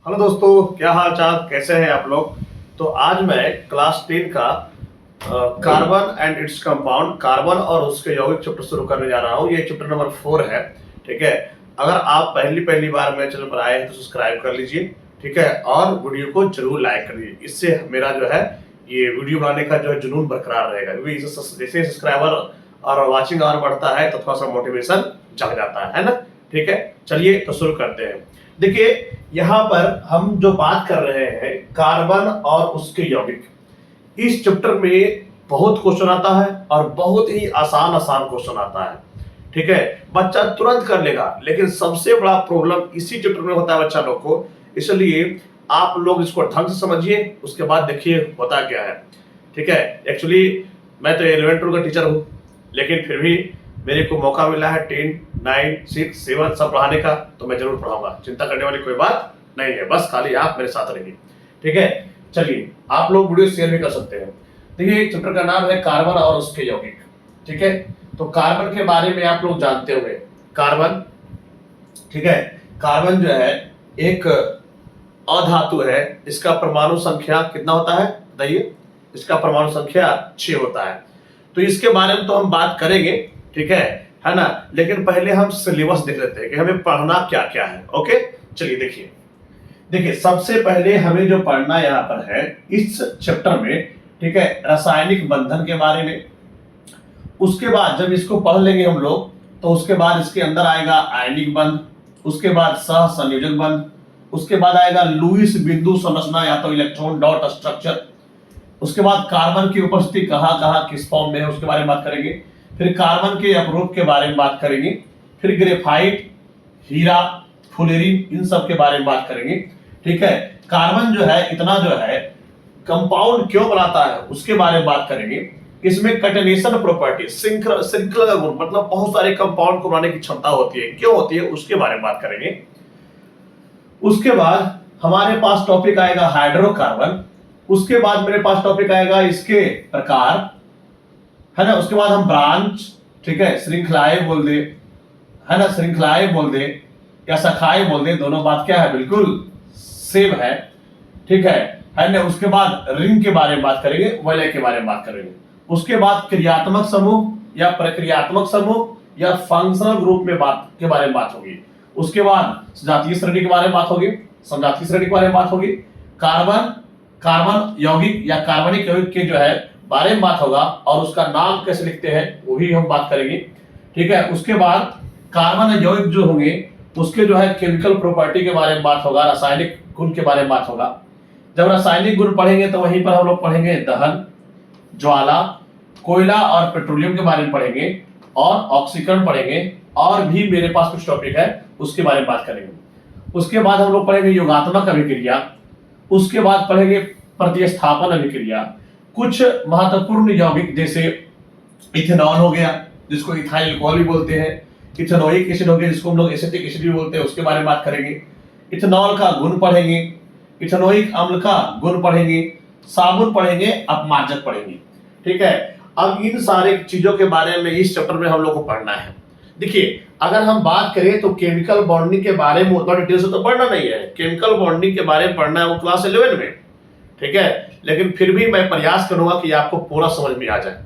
Hello दोस्तों, क्या हाल चाल, कैसे हैं आप लोग। तो आज मैं क्लास 10 का carbon and its compound, carbon और उसके यौगिक चैप्टर शुरू करने जा रहा हूँ। ये चैप्टर नंबर 4 है। ठीक है। अगर आप पहली पहली बार मेरे चैनल पर आए हैं तो सब्सक्राइब कर लीजिए। ठीक है। और वीडियो को जरूर लाइक कर लीजिए। इससे मेरा जो है ये वीडियो बनाने का जो है जुनून बरकरार रहेगा, क्योंकि जैसे सब्सक्राइबर और वॉचिंग आवर बढ़ता है तो थोड़ा सा मोटिवेशन जग जाता है ना। ठीक है। चलिए तो शुरू करते हैं। देखिए, यहाँ पर हम जो बात कर रहे हैं कार्बन और उसके यौगिक, इस चैप्टर में बहुत क्वेश्चन आता है और बहुत ही आसान आसान क्वेश्चन आता है। ठीक है। बच्चा तुरंत कर लेगा, लेकिन सबसे बड़ा प्रॉब्लम इसी चैप्टर में होता है बच्चा लोग को। इसलिए आप लोग इसको ढंग से समझिए, उसके बाद देखिए होता क्या है। ठीक है। एक्चुअली मैं तो 11 का टीचर हूँ, लेकिन फिर भी मेरे को मौका मिला है 10, 9, 6, 7 सब पढ़ाने का, तो मैं जरूर पढ़ाऊंगा। चिंता करने वाली कोई बात नहीं है, बस खाली आप मेरे साथ रहिए। ठीक है। चलिए, आप लोग वीडियो शेयर भी कर सकते हैं। देखिए, चैप्टर का नाम है कार्बन और उसके यौगिक। ठीक है। तो कार्बन के बारे में आप लोग जानते होंगे। कार्बन, ठीक है, कार्बन जो है एक अधातु है। इसका परमाणु संख्या कितना होता है बताइए। इसका परमाणु संख्या 6 होता है। तो इसके बारे में तो हम बात करेंगे, ठीक है ना। लेकिन पहले हम सिलेबस देख लेते हैं कि हमें पढ़ना क्या क्या है। ओके, चलिए देखिए। देखिए, सबसे पहले हमें जो पढ़ना यहाँ पर है इस चैप्टर में, ठीक है, रासायनिक बंधन के बारे में। उसके बाद जब इसको पढ़ लेंगे हम लोग, तो उसके बाद इसके अंदर आएगा आयनिक बंध, उसके बाद सह संयोजक बंध, उसके बाद आएगा लुईस बिंदु संरचना या तो इलेक्ट्रॉन डॉट स्ट्रक्चर। उसके बाद कार्बन की उपस्थिति कहाँ कहाँ किस फॉर्म में है उसके बारे में बात करेंगे। फिर कार्बन के अपरूप के बारे में बात करेंगे। फिर ग्रेफाइट, हीरा, फुलेरिन, इन सब के बारे में बात करेंगे। ठीक है। कार्बन जो है इतना जो है कंपाउंड क्यों बनाता है उसके बारे में बात करेंगे। इसमें कटनेशन प्रॉपर्टी, श्रृंखला का गुण, मतलब बहुत सारे कंपाउंड को बनाने की क्षमता होती है, क्यों होती है उसके बारे में बात करेंगे। उसके बाद हमारे पास टॉपिक आएगा हाइड्रोकार्बन। उसके बाद मेरे पास टॉपिक आएगा इसके प्रकार, है ना। उसके बाद हम ब्रांच, ठीक है, श्रृंखलाएं बोल दे, है ना, श्रृंखलाएं बोल दे या शाखाएं बोल दे, दोनों बात क्या है, बिल्कुल सेम है। ठीक है ना। उसके बाद रिंग के बारे में बात करेंगे, वलय के बारे में बात करेंगे। उसके बाद क्रियात्मक समूह या प्रक्रियात्मक समूह या फंक्शनल ग्रुप में बात के बारे में बात होगी। उसके बाद सजातीय श्रेणी के बारे में बात होगी, समजातीय श्रेणी के बारे में बात होगी। कार्बन, कार्बन यौगिक या कार्बनिक यौगिक के जो है बारे में बात होगा, और उसका नाम कैसे लिखते हैं वो भी हम बात करेंगे। ठीक है। उसके बाद कार्बन यौगिक जो होंगे उसके जो है केमिकल प्रॉपर्टी के बारे में बात होगा, रासायनिक गुण के बारे में बात होगा। जब रासायनिक गुण पढ़ेंगे तो वहीं पर हम लोग पढ़ेंगे दहन, ज्वाला, कोयला और पेट्रोलियम के बारे में पढ़ेंगे, और ऑक्सीकरण पढ़ेंगे, और भी मेरे पास कुछ टॉपिक है उसके बारे में बात करेंगे। उसके बाद हम लोग पढ़ेंगे योगात्मक अभिक्रिया। उसके बाद पढ़ेंगे प्रतिस्थापन अभिक्रिया। कुछ महत्वपूर्ण यौगिक जैसे इथेनॉल हो गया, जिसको इथाइल अल्कोहल भी बोलते हैं, इथेनोइक एसिड हो गया जिसको हम लोग एसिटिक एसिड भी बोलते हैं, उसके बारे में बात करेंगे। इथेनॉल का गुण पढ़ेंगे, इथेनोइक अम्ल का गुण पढ़ेंगे, साबुन पढ़ेंगे, अपमार्जक पढ़ेंगे। ठीक है। अब इन सारे चीजों के बारे में इस चैप्टर में हम लोग को पढ़ना है। देखिए, अगर हम बात करें तो केमिकल बॉन्डिंग के बारे में उतना डिटेल से तो पढ़ना नहीं है। केमिकल बॉन्डिंग के बारे में पढ़ना है वो क्लास 11 में। ठीक है। लेकिन फिर भी मैं प्रयास करूंगा कि आपको पूरा समझ में आ जाए।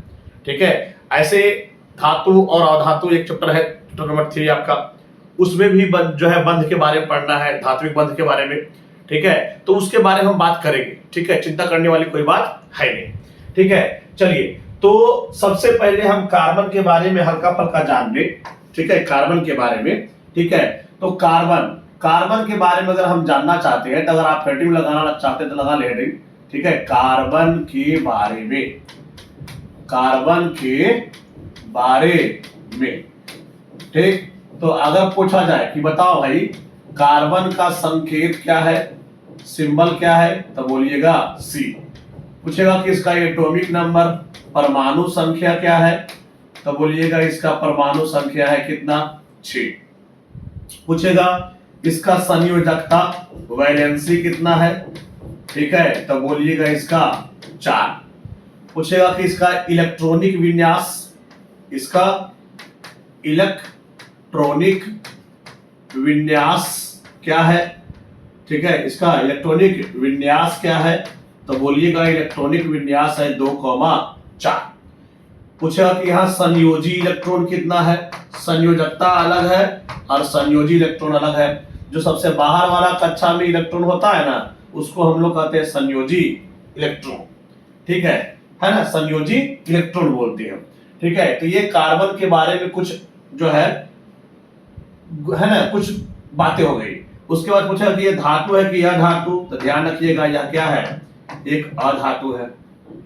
ठीक है। ऐसे धातु और अधातु एक चैप्टर है, चैप्टर नंबर 3 आपका, उसमें भी जो है बंध के बारे में पढ़ना है, धात्विक बंध के बारे में। ठीक है। तो उसके बारे में हम बात करेंगे। ठीक है। चिंता करने वाली कोई बात है नहीं। ठीक है। चलिए, तो सबसे पहले हम कार्बन के बारे में हल्का फल्का जान ले। ठीक है, कार्बन के बारे में। ठीक है। तो कार्बन, कार्बन के बारे में अगर हम जानना चाहते हैं, तो अगर आप हेडिंग लगाना चाहते हैं तो लगा ले हेडिंग। ठीक है, कार्बन के बारे में, कार्बन के बारे में। ठीक। तो अगर पूछा जाए कि बताओ भाई कार्बन का संकेत क्या है, सिंबल क्या है, तो बोलिएगा सी। पूछेगा कि इसका एटॉमिक नंबर, परमाणु संख्या क्या है, तो बोलिएगा इसका परमाणु संख्या है कितना, 6। पूछेगा इसका संयोजकता, वैलेंसी कितना है, ठीक है, तो बोलिएगा इसका 4। पूछेगा कि इसका इलेक्ट्रॉनिक विन्यास, इसका इलेक्ट्रॉनिक विन्यास क्या है, ठीक है, इसका इलेक्ट्रॉनिक विन्यास क्या है, तो बोलिएगा इलेक्ट्रॉनिक विन्यास है 2,4। पूछा कि यहाँ संयोजी इलेक्ट्रॉन कितना है, संयोजकता अलग है और संयोजी इलेक्ट्रॉन अलग है। जो सबसे बाहर वाला कक्षा में इलेक्ट्रॉन होता है ना, उसको हम लोग कहते हैं संयोजी इलेक्ट्रॉन, ठीक है ना, संयोजी इलेक्ट्रॉन बोलते हैं। ठीक है, तो ये कार्बन के बारे में कुछ जो है ना, कुछ बातें हो गई। उसके बाद पूछा कि ये धातु है कि यह धातु, तो ध्यान रखिएगा यह क्या है, एक अधातु है।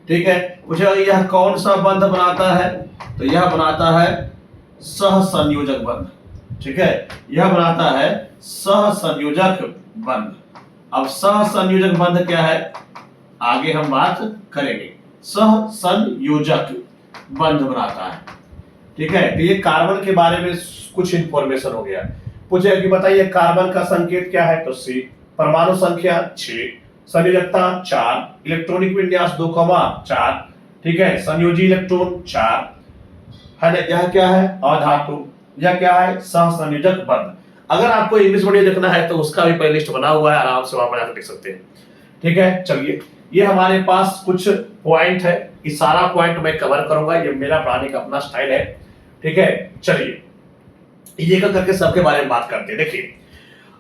ठीक है, पूछा कि यह कौन सा बंध बनाता है, तो यह बनाता है सहसंयोजक बंध। ठीक है, यह बनाता है सहसंयोजक बंध। अब सहसंयोजक बंध क्या है, आगे हम बात करेंगे। सहसंयोजक बंध बनाता है। ठीक है, तो ये कार्बन के बारे में कुछ इंफॉर्मेशन हो गया। पूछे कि बताइए कार्बन का संकेत क्या है, तो C, परमाणु संख्या 6, संयोजकता 4, इलेक्ट्रॉनिक विन्यास 2,4। ठीक है, संयोजी इलेक्ट्रॉन 4 है ना। यह क्या है, अधातु। यह क्या है, सहसंयोजक बंध। अगर आपको इंग्लिश वीडियो देखना है तो उसका भी प्लेलिस्ट बना हुआ है, आराम से वहां पर जाकर देख सकते हैं। ठीक है, चलिए ये हमारे पास कुछ पॉइंट है, इस सारा पॉइंट मैं कवर करूंगा, ये मेरा पढ़ाने का अपना स्टाइल है। ठीक है, चलिए ये करके सबके बारे में बात करते हैं। देखिए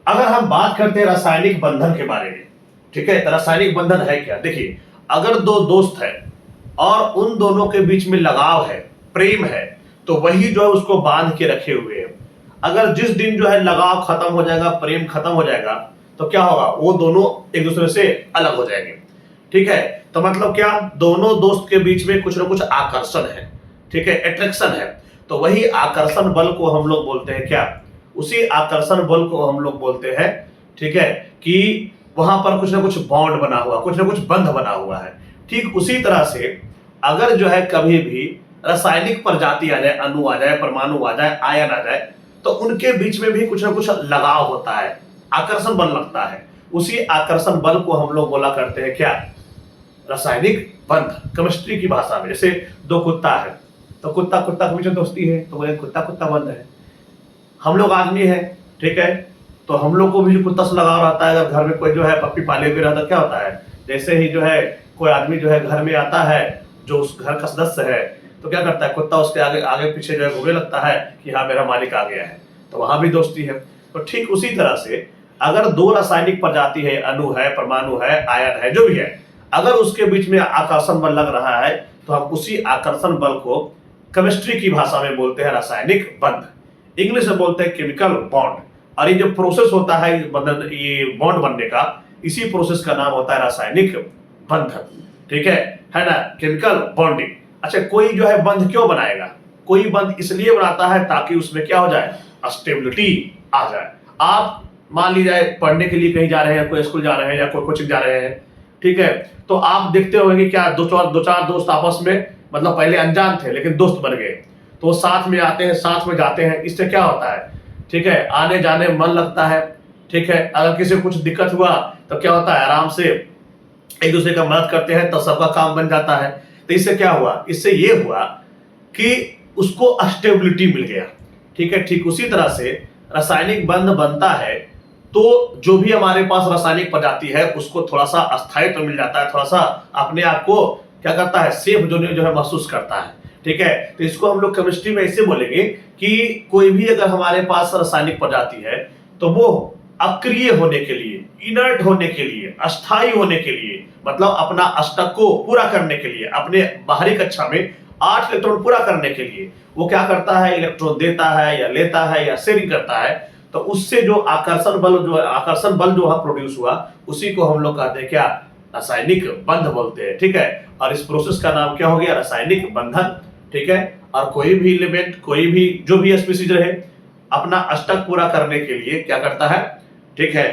अगर हम बात करते हैं रासायनिक बंधन के बारे में, ठीक है, तो रासायनिक बंधन है क्या। देखिए अगर दो दोस्त है और उन दोनों के बीच में लगाव है, प्रेम है, तो वही जो है उसको बांध के रखे हुए है। अगर जिस दिन जो है लगाव खत्म हो जाएगा, प्रेम खत्म हो जाएगा, तो क्या होगा, वो दोनों एक दूसरे से अलग हो जाएंगे। ठीक है, तो मतलब क्या, दोनों दोस्त के बीच में कुछ ना कुछ आकर्षण है, ठीक है, अट्रैक्शन है। तो वही आकर्षण बल को हम लोग बोलते हैं क्या, उसी आकर्षण बल को हम लोग बोलते हैं, ठीक है, कि वहां पर कुछ ना कुछ बॉन्ड बना हुआ, कुछ ना कुछ बंध बना हुआ है। ठीक उसी तरह से अगर जो है कभी भी रासायनिक प्रजाति आ जाए, अणु आ जाए, परमाणु आ जाए, आयन आ जाए, तो उनके बीच में भी कुछ ना कुछ लगाव होता है, आकर्षण बल लगता है। उसी आकर्षण बल को हम लोग बोला करते हैं क्या, रासायनिक बंध। केमिस्ट्री की भाषा में जैसे दो कुत्ता है, तो कुत्ता कुत्ता के बीच में दोस्ती है, तो बोले कुत्ता कुत्ता बंध है। हम लोग आदमी है, ठीक है, तो हम लोग को भी कुत्ता से लगाव रहता है। अगर घर में कोई जो है पप्पी पाले हुए रहता, क्या होता है, जैसे ही जो है कोई आदमी जो है घर में आता है, जो उस घर का सदस्य है, तो क्या करता है, कुत्ता उसके आगे आगे पीछे जो है घूमने लगता है कि हाँ मेरा मालिक आ गया है, तो वहां भी दोस्ती है। तो ठीक उसी तरह से अगर दो रासायनिक प्रजाति है, अणु है, परमाणु है, आयन है, जो भी है, अगर उसके बीच में आकर्षण बल लग रहा है, तो हम उसी आकर्षण बल को केमिस्ट्री की भाषा में बोलते हैं रासायनिक बंध, इंग्लिश में बोलते हैं केमिकल बॉन्ड। और ये जो प्रोसेस होता है बंधन, ये बॉन्ड बनने का, इसी प्रोसेस का नाम होता है रासायनिक बंधन। ठीक है ना, केमिकल बॉन्डिंग। अच्छा, कोई जो है बंध क्यों बनाएगा, कोई बंध इसलिए बनाता है ताकि उसमें क्या हो जाए, स्टेबिलिटी आ जाए। आप मान लीजिए पढ़ने के लिए कहीं जा रहे हैं, कोई स्कूल जा रहे हैं या कोई कोचिंग जा रहे हैं, ठीक है, तो आप देखते होंगे कि क्या दो चार दोस्त आपस में, मतलब पहले अनजान थे लेकिन दोस्त बन गए, तो वो साथ में आते हैं, साथ में जाते हैं। इससे क्या होता है, ठीक है, आने जाने मन लगता है। ठीक है, अगर किसी को कुछ दिक्कत हुआ तो क्या होता है, आराम से एक दूसरे का मदद करते हैं, तो सबका काम बन जाता है। तो इससे क्या हुआ, इससे ये हुआ कि उसको स्टेबिलिटी मिल गया। ठीक है, ठीक उसी तरह से रासायनिक बंध बनता है तो जो भी हमारे पास रासायनिक प्रजाति है उसको थोड़ा सा अस्थायित्व मिल जाता है, थोड़ा सा अपने आप को क्या करता है, सेफ जो है महसूस करता है। ठीक है, तो इसको हम लोग केमिस्ट्री में ऐसे बोलेंगे कि कोई भी अगर हमारे पास रासायनिक प्रजाति है तो वो अक्रिय होने के लिए, इनर्ट होने के लिए, अस्थायी होने के लिए, मतलब अपना अष्टक को पूरा करने के लिए, अपने बाहरी कक्षा में 8 इलेक्ट्रॉन पूरा करने के लिए वो क्या करता है, इलेक्ट्रॉन देता है या लेता है या शेयरिंग करता है। तो उससे जो आकर्षण बल जो है प्रोड्यूस हुआ, उसी को हम लोग कहते हैं क्या, रासायनिक बंध बोलते हैं। ठीक है, और इस प्रोसेस का नाम क्या हो गया, रासायनिक बंधन। ठीक है, और कोई भी एलिमेंट, कोई भी जो भी स्पीशीज रहे, अपना अष्टक पूरा करने के लिए क्या करता है, ठीक है,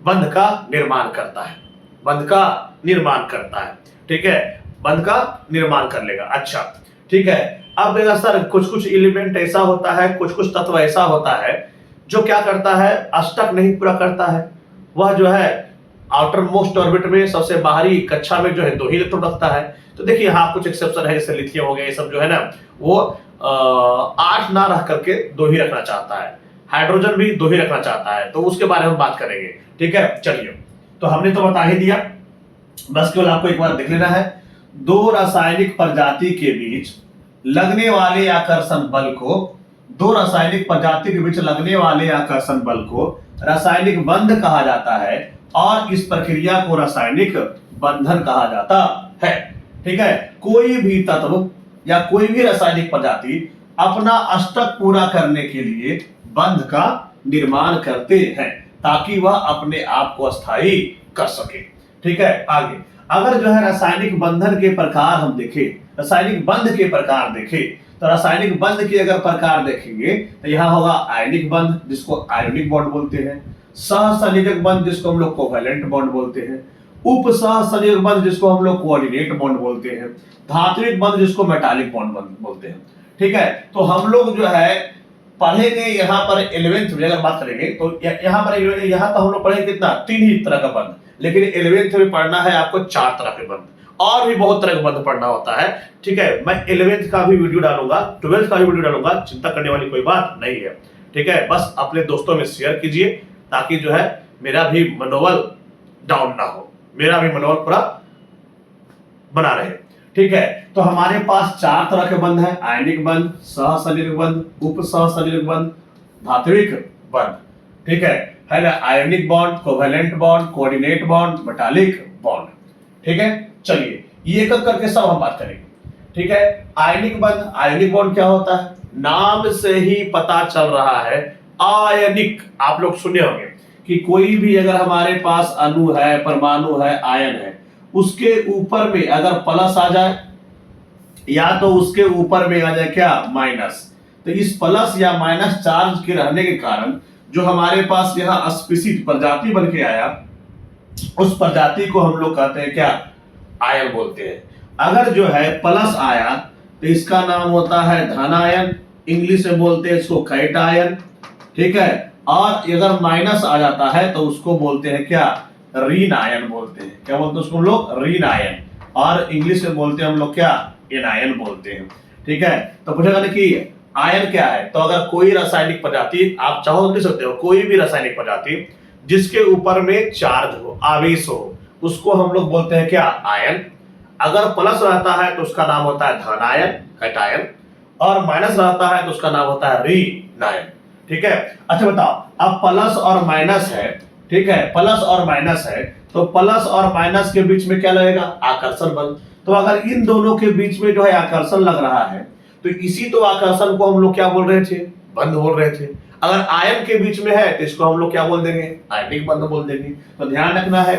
बंध का निर्माण करता है, बंध का निर्माण करता है। ठीक है, बंध का निर्माण कर लेगा। अच्छा, ठीक है, अब सर कुछ कुछ एलिमेंट ऐसा होता है, कुछ कुछ तत्व ऐसा होता है जो क्या करता है, अष्टक नहीं पूरा करता है। वह जो है आउटर मोस्ट ऑर्बिट में, सबसे बाहरी कक्षा में जो है 2 ही इलेक्ट्रॉन रखता है। तो देखिए हाँ कुछ एक्सेप्शन है, जैसे लिथियम हो गया, ये सब जो है ना, वो 8 ना रख करके 2 ही रखना चाहता हाइड्रोजन भी 2 ही रखना चाहता है, तो उसके बारे में बात करेंगे। ठीक है, चलिए, तो हमने तो बता ही दिया, बस केवल आपको एक बार देख लेना है। दो रासायनिक प्रजाति के बीच लगने वाले आकर्षण बल को, दो रासायनिक प्रजाति के बीच लगने वाले आकर्षण बल को रासायनिक बंध कहा जाता है, और इस प्रक्रिया को रासायनिक बंधन कहा जाता है। ठीक है, कोई भी तत्व या कोई भी रासायनिक प्रजाति अपना अष्टक पूरा करने के लिए बंध का निर्माण करते हैं, ताकि वह अपने आप को स्थायी कर सके। ठीक है, आगे अगर जो है रासायनिक बंधन के प्रकार हम देखें, रासायनिक बंध के प्रकार देखें, तो रासायनिक बंध के अगर प्रकार देखेंगे तो यहाँ होगा आयनिक बंध, जिसको आयोनिक बॉन्ड बोलते हैं, सहसंयोजक बंध जिसको हम लोग कोवैलेंट बॉन्ड बोलते हैं, उप सहसंयोजक बंध जिसको हम लोग कोऑर्डिनेट बॉन्ड बोलते हैं, धात्विक बंध जिसको मेटालिक बॉन्ड बोलते हैं। ठीक है, तो हम लोग जो है पढ़ेंगे यहाँ पर 11th में अगर बात करेंगे तो यहाँ तो हम लोग पढ़ेंगे कितना, 3 ही तरह का बंध, लेकिन 11th में पढ़ना है आपको 4 तरह के बंध, और भी बहुत तरह के बंध पढ़ना होता है। ठीक है, मैं 11th का भी वीडियो डालूंगा, 12th का भी वीडियो डालूंगा, चिंता करने वाली कोई बात नहीं है। ठीक है, बस अपने दोस्तों में शेयर कीजिए, ताकि जो है मेरा भी मनोबल डाउन ना हो, मेरा भी मनोबल पूरा बना रहे। ठीक है, तो हमारे पास 4 तरह के बंध है, आयनिक बंध, सहसंयोजक बंध, उप सहसंयोजक बंध, धात्विक बंध। ठीक है ना, ionic bond, covalent bond, coordinate bond, metallic bond. ठीक है, चलिए ये एक करके सब हम बात करेंगे। ठीक है, आयनिक बंध, आयनिक बॉन्ड क्या होता है, नाम से ही पता चल रहा है, आयनिक। आप लोग सुने होंगे कि कोई भी अगर हमारे पास अणु है, परमाणु है, आयन है, उसके ऊपर में अगर प्लस आ जाए या तो उसके ऊपर में आ जाए क्या, माइनस, तो इस प्लस या माइनस चार्ज के रहने के कारण जो हमारे पास यहाँ स्पीशीज प्रजाति बन के आया, उस प्रजाति को हम लोग कहते हैं क्या, आयन बोलते हैं। अगर जो है प्लस आया तो इसका नाम होता है धन आयन, इंग्लिश में बोलते हैं इसको कैटायन। ठीक है, और अगर माइनस आ जाता है तो उसको बोलते हैं क्या, ऋण आयन बोलते हैं। क्या बोलते हैं उसको हम लोग, ऋण आयन, और इंग्लिश में बोलते हैं हम लोग क्या, एनायन बोलते हैं। ठीक है, तो पूछेगा ना कि आयन क्या है, तो अगर कोई रासायनिक प्रजाति, आप चाहो तो लिख सकते हो, कोई भी रासायनिक प्रजाति जिसके ऊपर में चार्ज हो, आवेश हो, उसको हम लोग बोलते हैं क्या, आयन। अगर प्लस रहता है तो उसका नाम होता है धन आयन, कैटायन, और माइनस रहता है तो उसका नाम होता है ऋण आयन। ठीक है, अच्छा बताओ, अब प्लस और माइनस है, ठीक है, प्लस और माइनस है, तो प्लस और माइनस के बीच में क्या लगेगा, आकर्षण बल। तो अगर इन दोनों के बीच में जो है आकर्षण लग रहा है, तो इसी तो आकर्षण को हम लोग क्या बोल रहे थे, बंध बोल रहे थे। अगर आयन के बीच में है तो इसको हम लोग क्या बोल देंगे, आयनिक बंध बोल देंगे। तो ध्यान रखना है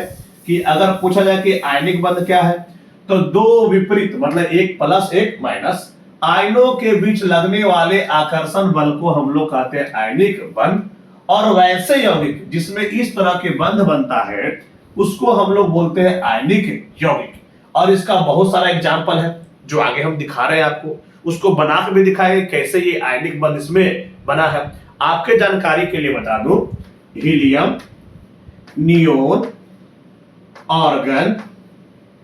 कि अगर पूछा जाए कि आयनिक बंध क्या है, तो दो विपरीत, मतलब एक प्लस एक माइनस, आयनों के बीच लगने वाले आकर्षण बल को हम लोग कहते हैं आयनिक बंध। और वैसे यौगिक जिसमें इस तरह के बंध बनता है उसको हम लोग बोलते हैं आयनिक यौगिक। और इसका बहुत सारा एग्जाम्पल है जो आगे हम दिखा रहे हैं आपको, उसको बना के भी दिखाएंगे कैसे ये आयनिक बंध इसमें बना है। आपके जानकारी के लिए बता दूं, हीलियम, नियोन, आर्गन,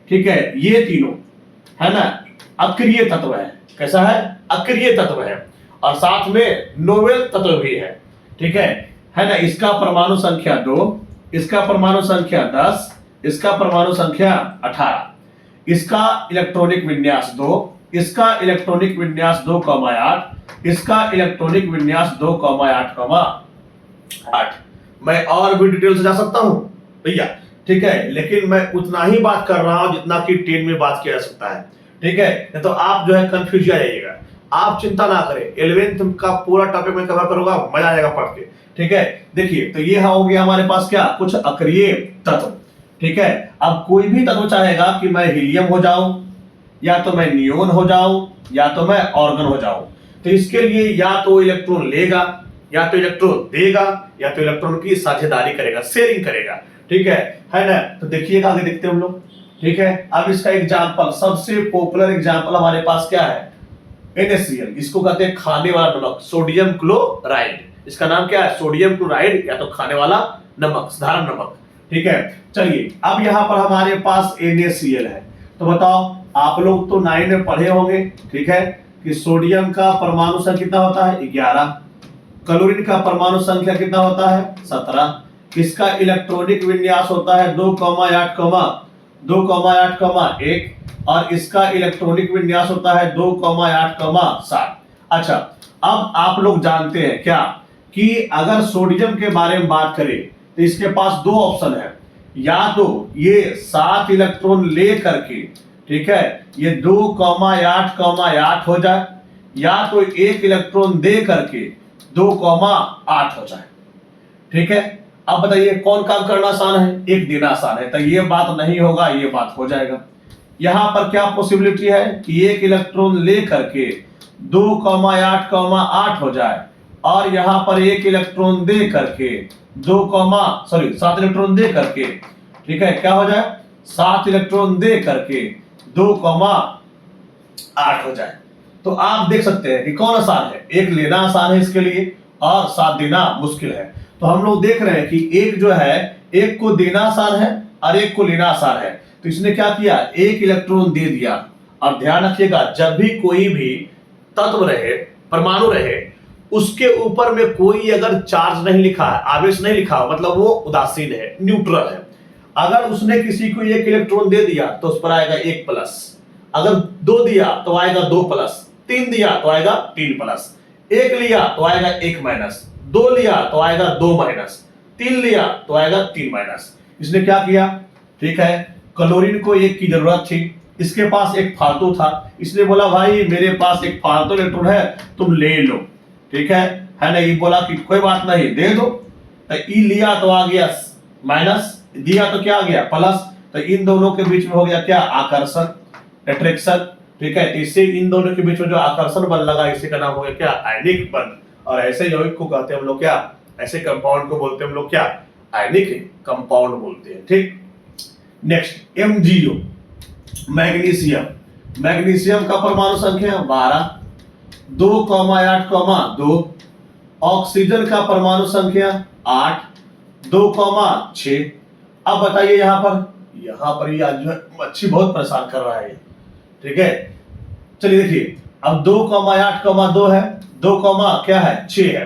ठीक है, ये तीनों है ना अक्रिय तत्व है। कैसा है, अक्रिय तत्व है, और साथ में नोबेल तत्व भी है। ठीक है ना, इसका परमाणु संख्या 2, इसका परमाणु संख्या 10, इसका परमाणु संख्या 18, इसका इलेक्ट्रॉनिक विन्यास 2, इसका इलेक्ट्रॉनिक विन्यास 2,8, इसका इलेक्ट्रॉनिक विन्यास 2,8,8। मैं और भी डिटेल से जा सकता हूं भैया, ठीक है, लेकिन मैं उतना ही बात कर रहा हूं जितना कि 10 में बात किया जा सकता है। ठीक है, नहीं तो आप जो है कंफ्यूज आ जाइएगा। आप चिंता ना करें, 11th का पूरा टॉपिक मैं कवर करूंगा, मजा आएगा पढ़ के। ठीक है, देखिए, तो ये हो गया हमारे पास क्या, कुछ अक्रिय तत्व। ठीक है, अब कोई भी तत्व चाहेगा कि मैं हीलियम हो जाऊं, या तो मैं नियोन हो जाऊं, या तो मैं ऑर्गन हो जाऊं, तो इसके लिए या तो इलेक्ट्रॉन लेगा, या तो इलेक्ट्रॉन देगा, या तो इलेक्ट्रॉन की साझेदारी करेगा, शेयरिंग करेगा। ठीक है ना, तो देखिएगा आगे देखते हैं हम लोग। ठीक है, अब इसका एग्जाम्पल, सबसे पॉपुलर एग्जाम्पल हमारे पास क्या है, NaCl, इसको कहते हैं खाने वाला नमक, सोडियम क्लोराइड। इसका नाम क्या है, सोडियम क्लोराइड, या तो खाने वाला नमक, साधारण नमक। ठीक है, चलिए, अब यहाँ पर हमारे पास NaCl है, तो बताओ, आप लोग तो 9 में पढ़े होंगे, ठीक है, कि सोडियम का परमाणु संख्या कितना होता है, 11, क्लोरीन का परमाणु संख्या कितना होता है 17। इसका इलेक्ट्रॉनिक विन्यास होता है 2,8,1 और इसका इलेक्ट्रॉनिक विन्यास होता है 2,8,7। अच्छा, अब आप लोग जानते हैं क्या कि अगर सोडियम के बारे में बात करें तो इसके पास दो ऑप्शन है, या तो ये 7 इलेक्ट्रॉन ले करके, ठीक है, ये 2,8,8 हो जाए, या तो 1 इलेक्ट्रॉन दे करके 2,8 हो जाए। ठीक है, अब बताइए कौन काम करना आसान है, एक देना आसान है, तो ये बात नहीं होगा, ये बात हो जाएगा। यहां पर क्या पॉसिबिलिटी है कि 1 इलेक्ट्रॉन ले करके 2,8,8 हो जाए, और यहां पर 1 इलेक्ट्रॉन दे करके 7 इलेक्ट्रॉन दे करके, ठीक है, क्या हो जाए 7 इलेक्ट्रॉन दे करके 2,8 हो जाए। तो आप देख सकते हैं कि कौन आसान है, एक लेना आसान है इसके लिए और 7 देना मुश्किल है। तो हम लोग देख रहे हैं कि एक जो है, एक को देना आसान है और एक को लेना आसान है। तो इसने क्या किया, 1 इलेक्ट्रॉन दे दिया। और ध्यान रखिएगा, जब भी कोई भी तत्व रहे, परमाणु रहे, उसके ऊपर में कोई अगर चार्ज नहीं लिखा है, आवेश नहीं लिखा, मतलब वो उदासीन है, न्यूट्रल है। अगर उसने किसी को 1 इलेक्ट्रॉन दे दिया तो उस पर आएगा 1 प्लस, अगर 2 दिया तो आएगा 2 प्लस, 3 दिया तो आएगा 3 प्लस, 1 लिया तो आएगा 1 माइनस, 2 लिया तो आएगा 2 माइनस, 3 लिया तो आएगा 3 माइनस। इसने क्या किया, ठीक है, क्लोरीन को 1 की जरूरत थी, इसके पास एक फालतू था, इसने बोला भाई मेरे पास एक फालतू इलेक्ट्रॉन है, तुम ले लो, ठीक है ना। ये बोला कि कोई बात नहीं, दे दो। तो ई लिया तो आ गया माइनस, दिया तो क्या आ गया प्लस। तो इन दोनों के बीच में हो गया क्या, आकर्षण, अट्रैक्शन। ठीक है, इससे इन दोनों के बीच में जो आकर्षण बल लगा, इसी का नाम हो गया क्या, आयनिक बल। और ऐसे यौगिक को कहते हैं हम लोग क्या, ऐसे कंपाउंड को बोलते हैं हम लोग क्या, आयनिक कंपाउंड बोलते हैं। ठीक, नेक्स्ट MgO, मैग्नीशियम। मैग्नीशियम का परमाणु संख्या 12, 2,8,2। ऑक्सीजन का परमाणु संख्या 8, 2,6। अब बताइए यहां पर ये आज मच्छी बहुत परेशान कर रहा है, ठीक है। चलिए देखिए, अब 2,8,2 है, 2, क्या है 6 है।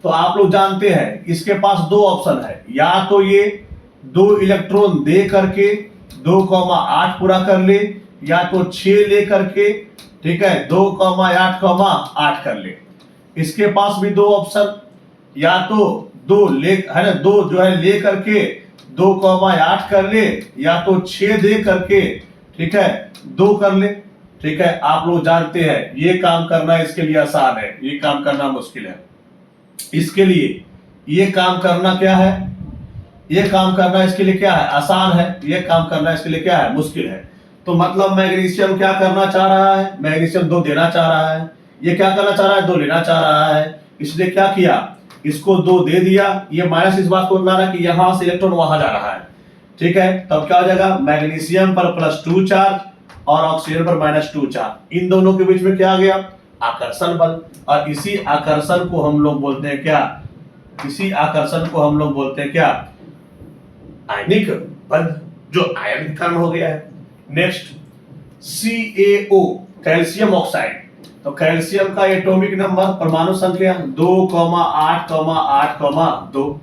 तो आप लोग जानते हैं इसके पास दो ऑप्शन है, या तो ये 2 इलेक्ट्रॉन दे करके 2,8 पूरा कर ले, या तो 6 ले करके, ठीक है, 2,8,8 कर ले। इसके पास भी दो ऑप्शन, या तो 2 ले, है ना, 2 जो है ले करके 2,8 कर ले, या तो 6 दे करके, ठीक है, 2 कर ले। ठीक है, आप लोग जानते हैं ये काम करना इसके लिए आसान है, ये काम करना मुश्किल है। इसके लिए ये काम करना क्या है, ये काम करना इसके लिए क्या है, आसान है। ये काम करना इसके लिए क्या है, मुश्किल है। तो मतलब मैग्नीशियम क्या करना चाह रहा है, मैग्नीशियम 2 देना चाह रहा है, ये क्या करना चाह रहा है, 2 लेना चाह रहा है। इसने क्या किया, इसको 2 दे दिया, ये माइनस इस बात को बता रहा है कि यहां से इलेक्ट्रॉन वहां जा रहा है। ठीक है, तब क्या हो जाएगा, मैग्नीशियम पर +2 चार्ज और ऑक्सीजन पर -2 चार्ज। इन दोनों के बीच में क्या आ गया, आकर्षण बल। और इसी आकर्षण को हम लोग बोलते हैं क्या, इसी आकर्षण को हम लोग बोलते हैं क्या, आयनिक बंध, जो आयनीकरण हो गया है। Next CaO, calcium oxide. तो कैल्शियम का एटॉमिक नंबर, परमाणु संख्या 2,8,8,2।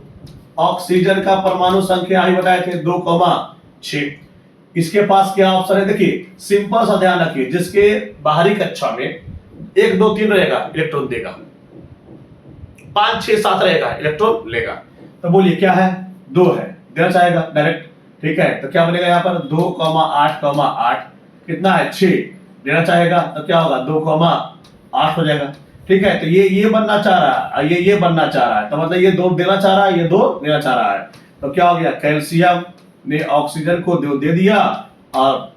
ऑक्सीजन का परमाणु संख्या अभी बताए थे 2,6। इसके पास क्या ऑप्शन है, देखिए सिंपल सा ध्यान रखिए, जिसके बाहरी कक्षा में 1, 2, 3 रहेगा इलेक्ट्रॉन देगा, 5, 6, 7 रहेगा इलेक्ट्रॉन लेगा। तो बोलिए क्या है, 2 है, देना चाहेगा डायरेक्ट। ठीक है, तो क्या बनेगा यहाँ पर 2,8,8 कितना है 6 देना चाहेगा, तो क्या होगा 2,8 हो जाएगा। ठीक है, तो ये बनना चाह रहा है, ये बनना चाह रहा है, तो मतलब ये 2 देना चाह रहा है, ये 2 देना चाह रहा है। तो क्या हो गया, कैल्शियम ने ऑक्सीजन को 2 दे दिया, और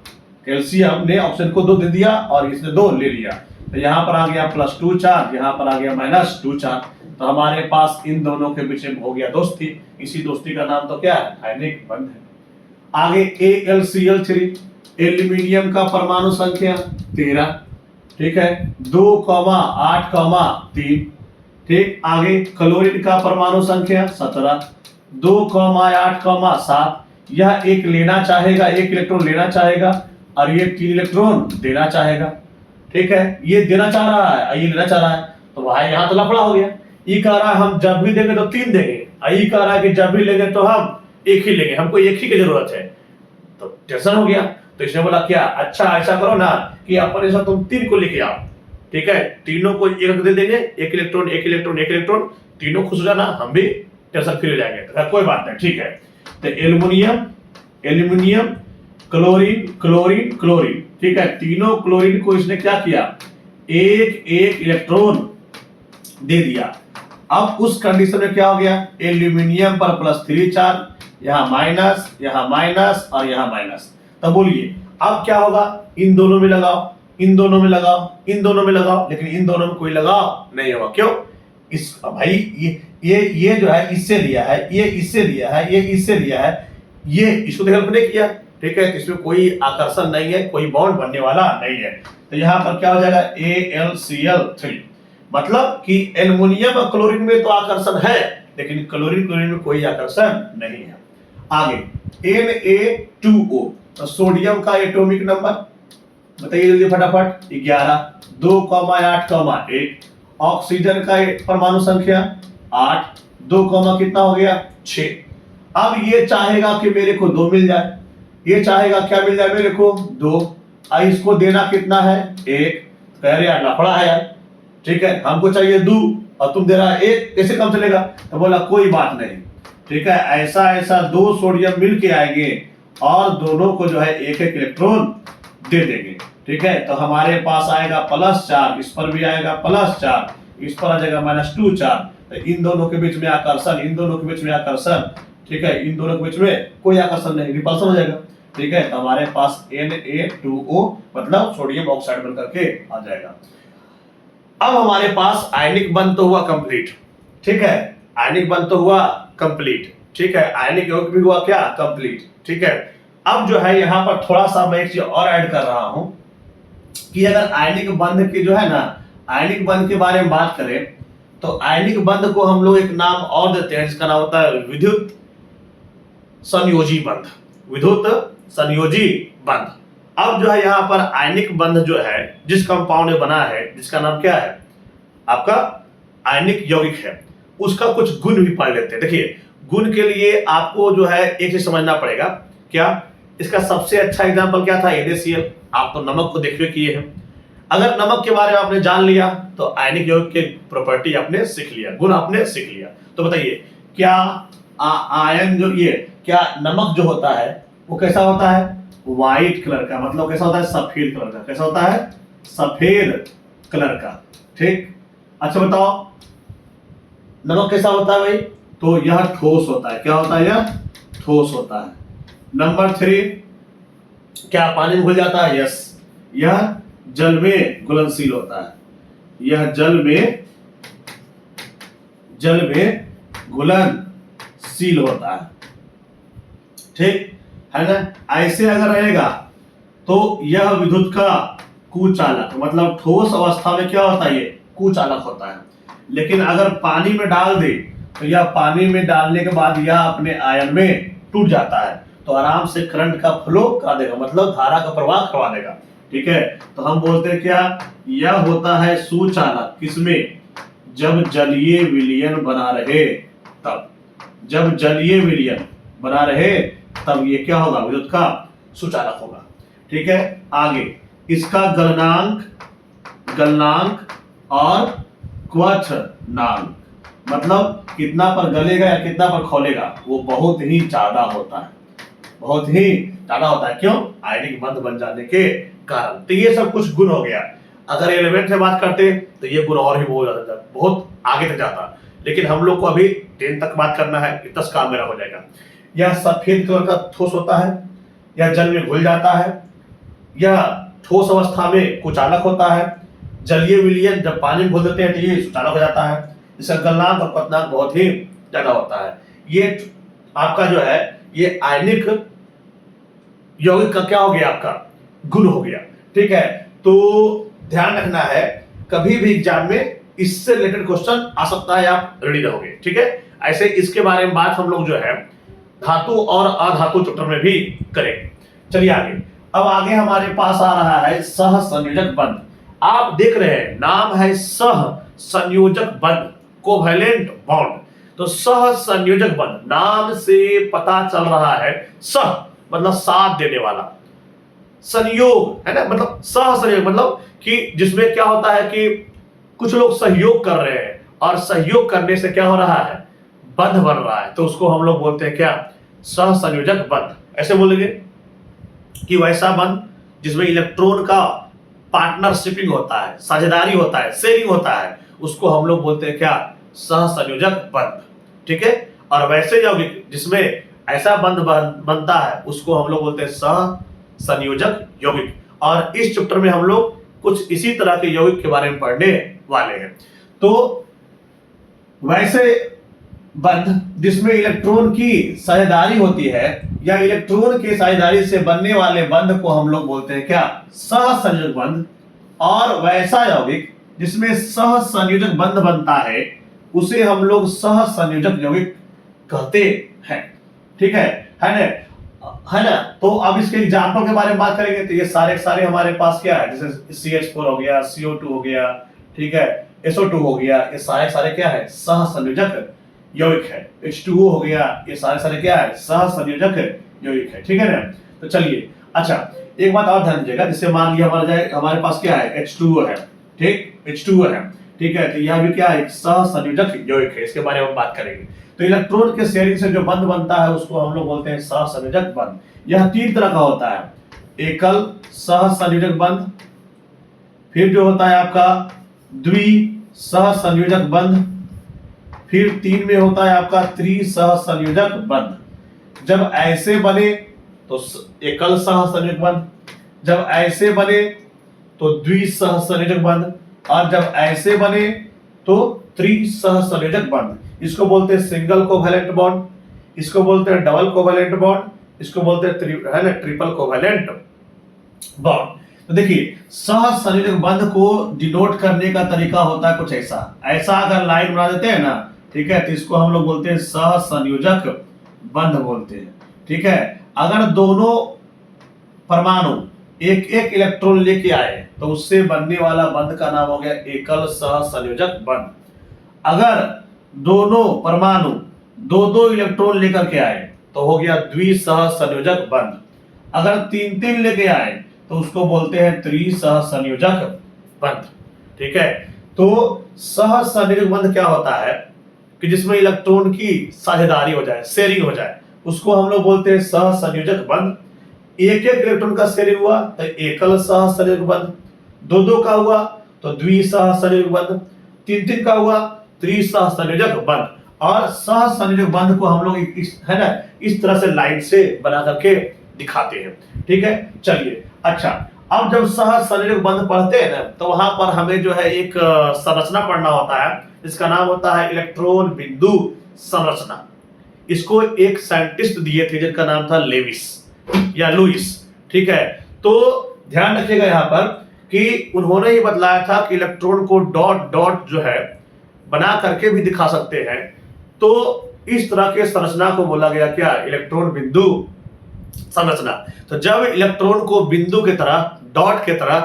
कैल्शियम ने ऑक्सीजन को 2 दे दिया और इसने 2 ले लिया। तो यहाँ पर आ गया +2 चार्ज, यहाँ पर आ गया -2 चार्ज। तो हमारे पास इन दोनों के बीच में हो गया दोस्ती। इसी दोस्ती का नाम तो क्या है, आयनिक बंध है। आगे AlCl3, एल्यूमिनियम का परमाणु संख्या 13। ठीक है, 2,8,3। ठीक, आगे क्लोरीन का परमाणु संख्या 17, 2,8,7। यह एक लेना चाहेगा, 1 इलेक्ट्रॉन लेना चाहेगा, और ये 3 इलेक्ट्रॉन देना चाहेगा। ठीक है, ये देना चाह रहा है, ये लेना चाह रहा है, तो भाई यहाँ तो लफड़ा हो गया। ई कह रहा है हम जब भी देंगे तो 3 देंगे, ई कह रहा है कि जब भी लेंगे तो हम 1 ही लेंगे, हमको 1 ही की जरूरत है। तो टेंशन हो गया। तो इसने बोला क्या, अच्छा ऐसा करो ना कि अपने साथ तुम 3 को लेके आओ, ठीक है, तीनों को एक दे देंगे, 1 इलेक्ट्रॉन 1 इलेक्ट्रॉन 1 इलेक्ट्रॉन, तीनों खुश हो जाना, हम भी टेंशन फ्री हो जाएंगे। तो कोई बात नहीं, ठीक है। तो aluminium aluminium chlorine chlorine chlorine, ठीक है, तीनों क्लोरीन को इसने क्या किया, एक एक इलेक्ट्रॉन दे दिया। अब उस कंडीशन में क्या हो गया, एल्यूमिनियम पर +3 चार्ज, यहां माइनस और यहां माइनस। तब बोलिए अब क्या होगा, इन दोनों में लगाओ, इन दोनों में लगाओ, इन दोनों में लगाओ, लेकिन इन दोनों में कोई लगाओ नहीं होगा। क्यों, इस भाई ये जो है इससे लिया है, ये इससे लिया है, ये इससे लिया है, ये इसको हेल्प नहीं किया, ठीक है, इसमें कोई आकर्षण नहीं है, कोई बॉन्ड बनने वाला नहीं है। तो यहाँ पर क्या हो जाएगा, AlCl3, मतलब कि एल्युमिनियम और क्लोरीन में तो आकर्षण है, लेकिन क्लोरीन में कोई आकर्षण नहीं है। आगे Na2O, तो सोडियम का एटॉमिक नंबर बताइए जल्दी फटाफट, 11, 2,8,1। ऑक्सीजन का परमाणु संख्या 8, 2, कितना हो गया 6। अब ये चाहेगा कि मेरे को 2 मिल जाए, ये चाहेगा क्या मिल जाए मेरे को 2, इसको देना कितना है 1, कह रहे यार लफड़ा है यार, ठीक है, हमको चाहिए 2 और तुम दे रहा है 1, कैसे कम चलेगा। तो बोला कोई बात नहीं, ठीक है, ऐसा 2 सोडियम मिल के आएंगे और दोनों को जो है 1-1 इलेक्ट्रॉन दे देंगे, ठीक है। तो हमारे पास आएगा +4, इस पर भी आएगा +4, इस पर आ जाएगा -2 चार्ज। तो इन दोनों के बीच में आकर्षण, इन दोनों के बीच में आकर्षण, ठीक है, इन दोनों के बीच में कोई आकर्षण नहीं, रिपल्सन हो जाएगा, ठीक है। तो हमारे पास Na2O मतलब सोडियम ऑक्साइड बनकर के आ जाएगा। अब हमारे पास आयनिक बंध तो हुआ कंप्लीट, ठीक है, आयनिक बंध तो हुआ कंप्लीट, ठीक है, आयनिक यौगिक भी हुआ क्या कंप्लीट, ठीक है। अब जो है यहाँ पर थोड़ा सा मैं एक चीज और ऐड कर रहा हूं कि अगर आयनिक बंध की जो है ना, आयनिक बंध के बारे में बात करें तो आयनिक बंध को हम लोग एक नाम और देते हैं जिसका नाम होता है विद्युत संयोजी बंध, विद्युत संयोजी बंध। अब जो है यहाँ पर आयनिक बंध जो है जिस कंपाउंड में बना है, जिसका नाम क्या है आपका आयनिक यौगिक है, उसका कुछ गुण भी पढ़ लेते हैं। देखिए गुण के लिए आपको जो है एक चीज समझना पड़ेगा, क्या, इसका सबसे अच्छा एग्जांपल क्या था, NaCl। आप तो नमक को देखिए किए हैं, अगर नमक के बारे में आपने जान लिया तो आयनिक यौगिक के प्रॉपर्टी आपने सीख लिया, गुण आपने सीख लिया। तो बताइए क्या आयन जो ये क्या नमक जो होता है वो कैसा होता है, व्हाइट कलर का, मतलब कैसा होता है सफेद कलर का, कैसा होता है सफेद कलर का, ठीक। अच्छा बताओ नमक कैसा होता है भाई, तो यह ठोस होता है, क्या होता है, यह ठोस होता है। नंबर 3, क्या पानी में घुल जाता है, यस, यह जल में घुलनशील होता है, यह जल में घुलनशील होता है, ठीक है ना। ऐसे अगर रहेगा तो यह विद्युत का कुचालक, मतलब ठोस अवस्था में क्या होता है, ये कुचालक होता है। लेकिन अगर पानी में डाल दे तो यह पानी में डालने के बाद यह अपने आयन में टूट जाता है, तो आराम से करंट का फ्लो करा देगा, मतलब धारा का प्रवाह करवा देगा, ठीक है। तो हम बोलते हैं क्या, यह होता है सुचालक, किसमें, जब जलीय विलयन बना रहे तब, जब जलीय विलयन बना रहे तब ये क्या होगा, विद्युत का सुचालक होगा, ठीक है। आगे इसका गलनांक और क्वथनांक, मतलब कितना पर गलेगा या कितना पर खोलेगा, वो बहुत ही ज्यादा होता है, बहुत ही ज्यादा होता है। क्यों, आयनिक बंध बन जाने के कारण। तो ये सब कुछ गुण हो गया। अगर 11th में बात करते तो ये गुण और ही बहुत आगे तक जाता, लेकिन हम लोग को अभी 10 तक बात करना है, इतना काम मेरा हो जाएगा। यह सफेद कलर का ठोस होता है, यह जल में घुल जाता है, यह ठोस अवस्था में कुचालक होता है, जलीय विलयन जब पानी में घुल देते हैं तो ये सुचालक हो जाता है, इसका गलनांक और क्वथनांक बहुत ही ज्यादा होता है। ये आपका जो है ये आयनिक यौगिक का क्या हो गया, आपका गुण हो गया, ठीक है। तो ध्यान रखना है, कभी भी एग्जाम में इससे रिलेटेड क्वेश्चन आ सकता है, आप रेडी रहोगे, ठीक है। ऐसे इसके बारे में बात हम लोग जो है धातु और अधातु चैप्टर में भी करेंगे। चलिए आगे, अब आगे हमारे पास आ रहा है सह संयोजक बंध। आप देख रहे हैं नाम है सह संयोजक बंध, कोवैलेंट बॉन्ड। तो सह संयोजक बंध, नाम से पता चल रहा है, सह मतलब साथ देने वाला, संयोग है ना, मतलब सह संयोग मतलब कि जिसमें क्या होता है कि कुछ लोग सहयोग कर रहे हैं और सहयोग करने से क्या हो रहा है, बंध बन रहा है, तो उसको हम लोग बोलते हैं क्या, सह संयोजक बंध। ऐसे बोलेंगे कि वैसा बंध जिसमें इलेक्ट्रॉन का पार्टनरशिपिंग होता है, साझेदारी होता है, शेयरिंग होता है, उसको हम लोग बोलते हैं क्या, सह संयोजक बंध। ठीक है। और वैसे यौगिक जिसमें ऐसा बंध बनता है उसको हम लोग बोलते हैं सह संयोजक यौगिक। और इस चैप्टर में हम लोग कुछ इसी तरह के यौगिक के बारे में पढ़ने वाले हैं। तो वैसे बंध जिसमें इलेक्ट्रॉन की साझेदारी होती है या इलेक्ट्रॉन की साझेदारी से बनने वाले बंध को हम लोग बोलते हैं क्या, सह संयोजक बंध। और वैसा यौगिक जिसमें सह संयोजक बंध बनता है उसे हम लोग सह संयोजक यौगिक कहते हैं। ठीक है ना। तो अब इसके एग्जाम्पल के बारे में बात करेंगे। तो ये सारे हमारे पास क्या है, जैसे CH4 हो गया, CO2 हो गया, ठीक है, SO2 हो गया, ये सारे क्या है, सह संयोजक यौगिक है। H2O हो गया, ये सारे क्या है, सह संयोजक यौगिक है। ठीक है ना। तो चलिए, अच्छा एक बात और ध्यान दीजिएगा, जैसे मान लिया हमारे पास क्या है, H2O है, ठीक, H2O है, ठीक है, तो यह भी क्या है, एक सह संयोजक यौगिक है, इसके बारे में हम बात करेंगे। तो इलेक्ट्रॉन के शेयरिंग से जो बंध बनता है उसको हम लोग बोलते हैं सह संयोजक बंध। यह 3 तरह का होता है, एकल सह संयोजक बंध, फिर जो होता है आपका द्वि सह संयोजक बंध, फिर 3 में होता है आपका त्रि सह संयोजक बंध। जब ऐसे बने तो एकल सह संयोजक बंध, जब ऐसे बने तो द्वि सह संयोजक बंध, और जब ऐसे बने तो त्रि सह संयोजक बंध। इसको बोलते हैं सिंगल कोवैलेंट बॉन्ड, इसको बोलते हैं डबल कोवैलेंट बॉन्ड, इसको बोलते हैं ट्रिपल कोवैलेंट बॉन्ड। तो देखिए, सह संयोजक बंध को डिनोट करने का तरीका होता है कुछ ऐसा अगर लाइन बना देते हैं ना, ठीक है, तो इसको हम लोग बोलते हैं सह संयोजक बंध बोलते हैं। ठीक है। अगर दोनों परमाणु एक एक इलेक्ट्रॉन लेके आए तो उससे बनने वाला बंध का नाम हो गया एकल सह संयोजक बंध। अगर दोनों परमाणु दो इलेक्ट्रॉन लेकर के आए तो हो गया द्वि सह संयोजक बंध। अगर 3 लेके आए तो उसको बोलते हैं त्रि सह संयोजक बंध। ठीक है। तो सह संयोजक बंध क्या होता है कि जिसमें इलेक्ट्रॉन की साझेदारी हो जाए, शेयरिंग हो जाए, उसको हम लोग बोलते हैं सह संयोजक बंध। एक इलेक्ट्रॉन का शेयरिंग हुआ तो एकल सह संयोजक बंध, 2 का हुआ तो द्वि सह संयोजक बंध, 3 का हुआ त्रि सह संयोजक बंध। और सह संयोजक बंध को हम लोग है ना इस तरह से लाइन से बना करके दिखाते हैं। ठीक है। चलिए, अच्छा अब जब सह संयोजक बंध पढ़ते हैं ना तो वहां पर हमें जो है एक संरचना पढ़ना होता है, जिसका नाम होता है इलेक्ट्रॉन बिंदु संरचना। इसको एक साइंटिस्ट दिए थे जिनका नाम था लेविस या लुइस। ठीक है। तो ध्यान रखिएगा यहाँ पर कि उन्होंने ही बतलाया था कि इलेक्ट्रॉन को डॉट डॉट जो है बना करके भी दिखा सकते हैं। तो इस तरह के संरचना को बोला गया क्या, इलेक्ट्रॉन बिंदु संरचना। तो जब इलेक्ट्रॉन को बिंदु की तरह, डॉट की तरह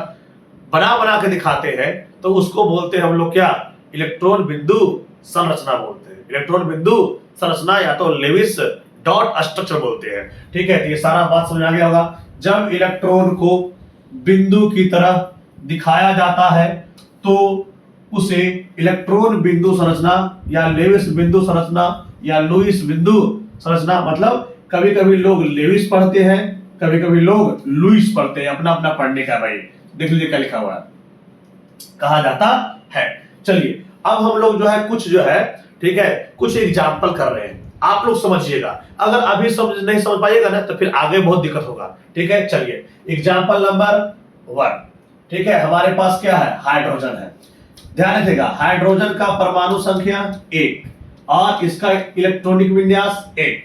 बना के दिखाते हैं तो उसको बोलते हैं हम लोग क्या, इलेक्ट्रॉन बिंदु संरचना बोलते हैं। इलेक्ट्रॉन बिंदु संरचना या तो लेविस डॉट स्ट्रक्चर बोलते हैं। ठीक है। तो ये सारा बात समझ आ गया होगा। जब इलेक्ट्रॉन को बिंदु की तरह दिखाया जाता है तो उसे इलेक्ट्रॉन बिंदु संरचना या लेविस बिंदु संरचना या लुइस बिंदु संरचना, मतलब कभी कभी लोग लेविस पढ़ते हैं, कभी कभी लोग लुइस पढ़ते हैं, अपना अपना पढ़ने का भाई। देख लीजिए क्या लिखा हुआ है, कहा जाता है। चलिए, अब हम लोग जो है कुछ जो है, ठीक है, कुछ एग्जाम्पल कर रहे हैं, आप लोग समझिएगा। अगर अभी नहीं समझ पाइएगा ना तो फिर आगे बहुत दिक्कत होगा। ठीक है। चलिए, एग्जाम्पल नंबर 1, ठीक है, हमारे पास क्या है, हाइड्रोजन है। ध्यान रखिएगा, हाइड्रोजन का परमाणु संख्या 1 और इसका इलेक्ट्रॉनिक विन्यास 1।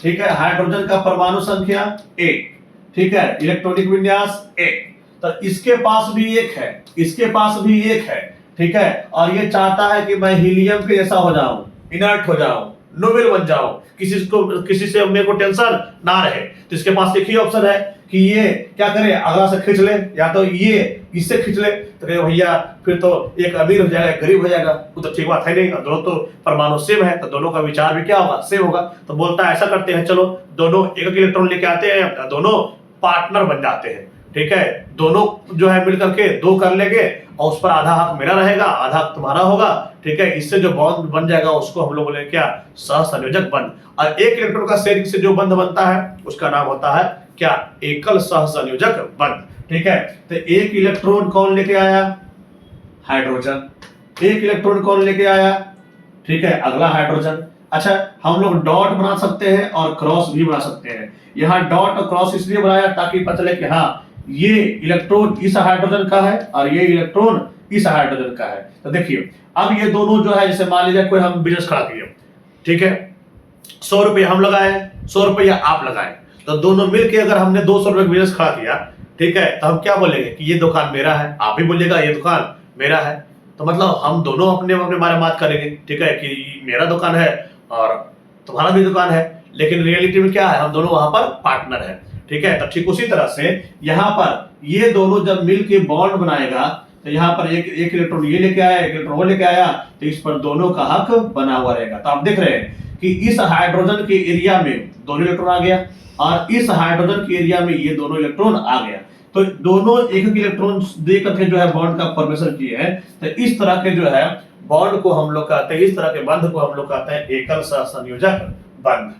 ठीक है। हाइड्रोजन का परमाणु संख्या 1, ठीक है, इलेक्ट्रॉनिक विन्यास 1। तो इसके पास भी 1 है, इसके पास भी 1 है। ठीक है। और ये चाहता है कि मैं हीलियम के जैसा हो जाऊं, इनर्ट हो जाऊं, नोबेल बन जाऊं, किसी से मेरे को टेंशन ना रहे। तो इसके पास एक ही ऑप्शन है कि ये क्या करे, अगला से खींच ले, या तो ये इससे खींच ले। तो कहे भैया फिर तो एक अमीर हो जाएगा, एक गरीब हो जाएगा, वो तो ठीक बात है नहीं, दोनों तो परमाणु सेम है, तो दोनों का विचार भी क्या होगा, सेम होगा। तो बोलता है ऐसा करते हैं, चलो दोनों एक एक इलेक्ट्रॉन लेके आते हैं, दोनों पार्टनर बन जाते हैं। ठीक है, दोनों जो है मिलकर के दो कर लेंगे और उस पर आधा हक मेरा रहेगा, आधा हक तुम्हारा होगा। ठीक है, इससे जो बॉन्ड बन जाएगा उसको हम लोग बोलेंगे क्या, सहसंयोजक बंध। और एक इलेक्ट्रॉन का शेयरिंग से जो बंध बनता है उसका नाम होता है क्या, एकल सहसंयोजक बंध। ठीक है, तो एक इलेक्ट्रॉन कौन लेके आया, हाइड्रोजन। एक इलेक्ट्रॉन कौन लेके आया, ठीक है, अगला हाइड्रोजन। अच्छा, हम लोग डॉट बना सकते हैं और क्रॉस भी बना सकते हैं। यहाँ डॉट और क्रॉस इसलिए बनाया ताकि पता चले कि हाँ ये इलेक्ट्रॉन इस हाइड्रोजन का है और ये इलेक्ट्रॉन इस हाइड्रोजन का है। तो देखिए अब ये दोनों जो है, जैसे मान लीजिए कोई हम बिजनेस खड़ा किए, ठीक है, 100 रुपया हम लगाए, 100 रुपया आप लगाए, तो दोनों मिलके अगर हमने 200 रुपये बिजनेस खड़ा किया, ठीक है, तो हम क्या बोलेंगे कि ये दुकान मेरा है, आप भी बोलिएगा ये दुकान मेरा है। तो मतलब हम दोनों अपने अपने बारे में बात करेंगे, ठीक है, कि मेरा दुकान है और तुम्हारा भी दुकान है, लेकिन रियलिटी में क्या है, हम दोनों वहां पर पार्टनर है। ठीक है, तो ठीक उसी तरह से यहाँ पर ये दोनों जब मिलके बॉन्ड बनाएगा, तो यहाँ पर एक इलेक्ट्रॉन ये लेके आया, एक इलेक्ट्रॉन वो लेके आया, तो इस पर दोनों का हक बना हुआ रहेगा। तो आप देख रहे हैं कि इस हाइड्रोजन के एरिया में दोनों इलेक्ट्रॉन आ गया और इस हाइड्रोजन के एरिया में ये दोनों इलेक्ट्रॉन आ गया। तो दोनों एक एक इलेक्ट्रॉन दे करके जो है बॉन्ड का फॉर्मेशन किए हैं। तो इस तरह के जो है बॉन्ड को हम लोग कहते हैं, इस तरह के बंध को हम लोग कहते हैं एकल सहसंयोजक बंध।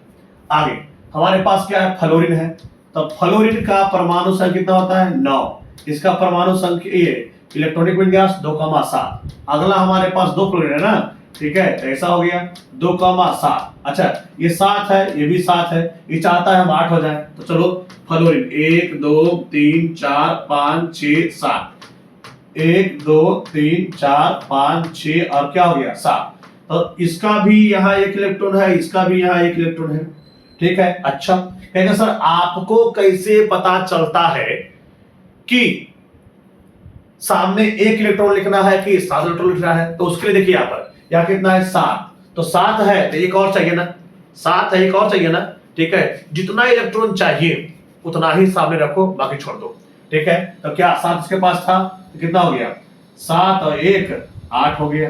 आगे हमारे पास क्या है, फ्लोरीन है। तो फ्लोरीन का परमाणु संख्या कितना होता है, 9। इसका परमाणु संख्या ये इलेक्ट्रॉनिक विन्यास 2,7। अगला हमारे पास 2 फ्लोरीन है ना, ठीक है, ऐसा हो गया 2,7। अच्छा ये 7 है, ये भी 7 है, ये चाहता है हम 8 हो जाए। तो चलो फ्लोरीन 1 2 3 4 5 6 7, 1 2 3 4 5 6 और क्या हो गया 7। तो इसका भी यहाँ एक इलेक्ट्रॉन है, इसका भी यहाँ एक इलेक्ट्रॉन है। ठीक है, अच्छा कहेंगे सर आपको कैसे पता चलता है कि सामने एक इलेक्ट्रॉन लिखना है कि 7 इलेक्ट्रॉन लिखना है। तो उसके लिए देखिए यहाँ पर यहाँ कितना है 7, तो 7 है तो एक और चाहिए ना, 7 है एक और चाहिए ना। ठीक है, जितना इलेक्ट्रॉन चाहिए उतना ही सामने रखो, बाकी छोड़ दो। ठीक है, तो क्या 7 इसके पास था, तो कितना हो गया 7 और 1 8 हो गया।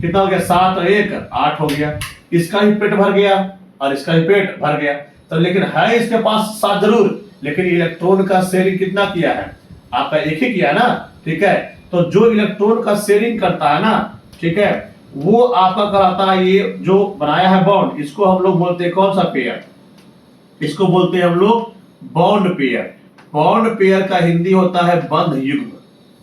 कितना हो गया 7 और 1 8 हो गया। इसका ही पेट भर गया और इसका ही पेट भर गया। तो लेकिन है इसके पास 7 जरूर, लेकिन इलेक्ट्रॉन का शेयरिंग कितना किया है, आपका एक ही किया ना। ठीक है, तो जो इलेक्ट्रॉन का शेयरिंग करता है ना, ठीक है, वो आपका कराता है ये जो बनाया है बॉन्ड, इसको हम लोग बोलते हैं कौन सा पेयर, इसको बोलते हैं हम लोग बॉन्ड पेयर। बॉन्ड पेयर का हिंदी होता है बंध युग्म।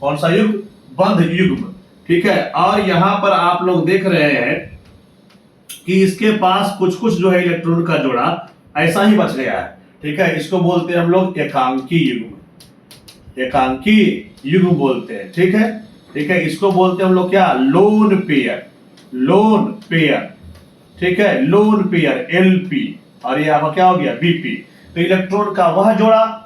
कौन सा युग्म, बंध युग्म। ठीक है, और यहां पर आप लोग देख रहे हैं कि इसके पास कुछ कुछ जो है इलेक्ट्रॉन का जोड़ा ऐसा ही बच गया है। ठीक है, इसको बोलते हैं हम लोग एकांकी युग्म, एकांकी युग्म बोलते हैं। ठीक है, ठीक है, इसको बोलते हैं हम लोग क्या, लोन पेयर, लोन पेयर। ठीक है, लोन पेयर एलपी, और ये आपका क्या हो गया बीपी। तो इलेक्ट्रॉन का वह जोड़ा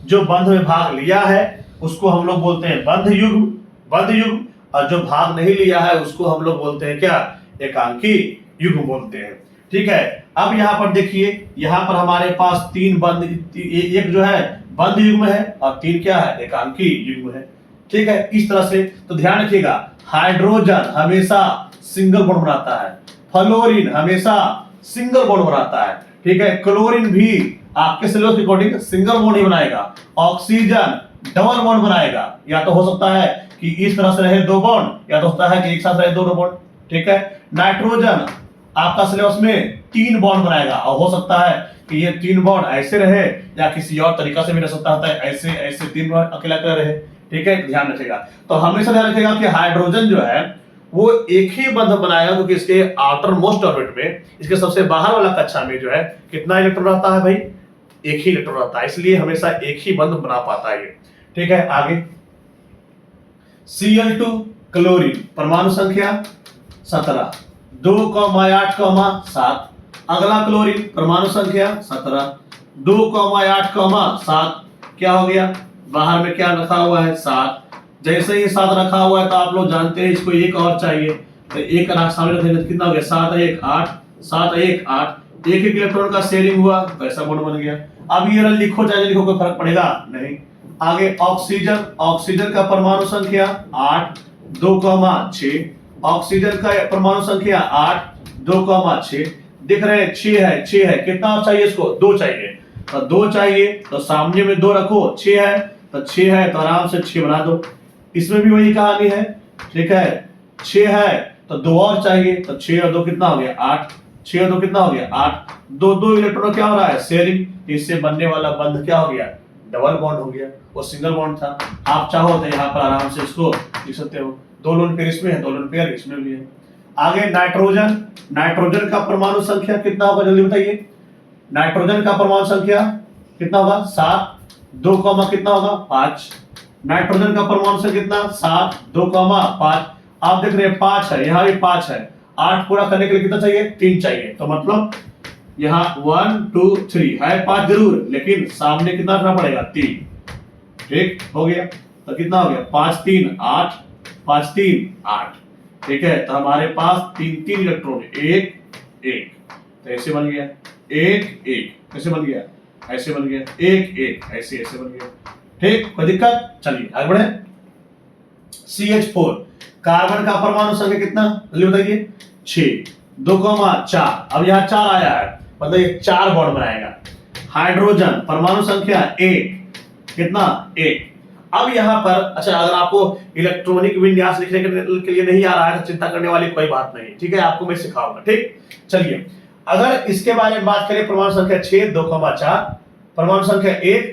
जो बंध में भाग लिया है उसको हम लोग बोलते हैं बंध युग्म, बंध युग्म, और जो भाग नहीं लिया है उसको हम लोग बोलते हैं क्या, एकांकी युग्म बोलते हैं। ठीक है, अब यहाँ पर देखिए, यहाँ पर हमारे पास 3 बंध, एक जो है बंध युग्म है और 3 क्या है, एकांकी युग्म है। ठीक है, इस तरह से तो ध्यान रखिएगा, हाइड्रोजन हमेशा सिंगल बॉन्ड बनाता है, फ्लोरीन हमेशा सिंगल बॉन्ड बनाता है। ठीक है, क्लोरीन भी आपके सिलेबस के अकॉर्डिंग सिंगल बॉन्ड ही बनाएगा, ऑक्सीजन डबल बॉन्ड बनाएगा। या तो हो सकता है कि इस तरह से रहे 2 बॉन्ड, या तो होता है कि एक साथ रहे 2 बॉन्ड। ठीक है, नाइट्रोजन आपका सिलेबस में 3 बॉन्ड बनाएगा, और हो सकता है कि ये 3 बॉन्ड ऐसे रहे या किसी और तरीका से भी रह सकता है, ऐसे ऐसे 3 बॉन्ड अकेला अकेला रहे। ठीक है, ध्यान रखिएगा। तो हमेशा ध्यान रखिएगा कि हाइड्रोजन जो है वो एक ही बंध बनाएगा, क्योंकि इसके आउटर मोस्ट ऑर्बिट में, इसके सबसे बाहर वाला कक्षा में जो है कितना इलेक्ट्रॉन रहता है भाई, एक ही इलेक्ट्रॉन रहता है, इसलिए हमेशा एक ही बंध बना पाता है ये। ठीक है, आगे Cl2 क्लोरीन परमाणु संख्या 17, 2,8,7। अगला क्लोरीन परमाणु संख्या 17, 2,8,7। क्या हो गया, बाहर में क्या रखा हुआ है 7। जैसे ही 7 रखा हुआ है तो आप लोग जानते हैं इसको एक और चाहिए, तो एक सामने रखेंगे तो कितना हो गया 7 1 8, 7 1 8, एक एक इलेक्ट्रॉन का शेयरिंग हुआ तो ऐसा बॉन्ड बन गया। अब ये लिखो चाहे लिखो कोई फर्क पड़ेगा नहीं। आगे ऑक्सीजन, ऑक्सीजन का परमाणु संख्या 8 2,6, ऑक्सीजन का परमाणु संख्या 8 2,6, दिख रहे हैं 6 है, कितना चाहिए इसको 2 चाहिए, तो 2 चाहिए तो सामने में 2 रखो, 6 है तो 6 है तो आराम से 6 बना दो। इसमें भी वही कहानी है, ठीक है 6 है तो 2 और चाहिए, तो 6 और 2 कितना हो गया 8, 6 और 2 कितना हो गया 8, दो इलेक्ट्रॉन क्या हो रहा है शेयरिंग, इससे बनने वाला बंध क्या हो गया डबल बॉन्ड हो गया, वो सिंगल बॉन्ड था। आप चाहो तो यहाँ पर आराम से इसको लिख सकते हो, 2 लोन पेयर इसमें है, 2 लोन पेयर इसमें भी है। आगे नाइट्रोजन, नाइट्रोजन का परमाणु संख्या कितना होगा जल्दी बताइए, नाइट्रोजन का परमाणु संख्या कितना होगा 7 2, कितना होगा 5, नाइट्रोजन का परमाणु संख्या कितना 7 2, 5, आप देख रहे हैं 5 है, यहाँ भी 5 है, 8 पूरा करने के लिए कितना चाहिए 3 चाहिए, तो मतलब यहाँ 1 2 3 है 5 जरूर, लेकिन सामने कितना रखना पड़ेगा 3, ठीक हो गया, तो कितना हो गया 5 3 8, 5 3 8, ठीक है, तो हमारे पास 3 इलेक्ट्रॉन 1 1, तो ऐसे बन गया 1 1, कैसे बन गया ऐसे बन गया 1 1, ऐसे बन गया, ठीक, कोई दिक्कत, चलिए आगे बढ़े। CH4 कार्बन का परमाणु संख्या कितना जल्दी बताइए 6 2, 4, अब यहाँ 4 आया है मतलब ये 4 बॉन्ड बनाएगा। हाइड्रोजन परमाणु संख्या 1, कितना 1। अब यहाँ पर अच्छा अगर आपको इलेक्ट्रॉनिक विन्यास लिखने के लिए नहीं आ रहा है तो चिंता करने वाली कोई बात नहीं, ठीक है, आपको मैं सिखाऊंगा, ठीक। चलिए अगर इसके बारे में बात करें, परमाणु संख्या 6 2, 4, परमाणु संख्या 1,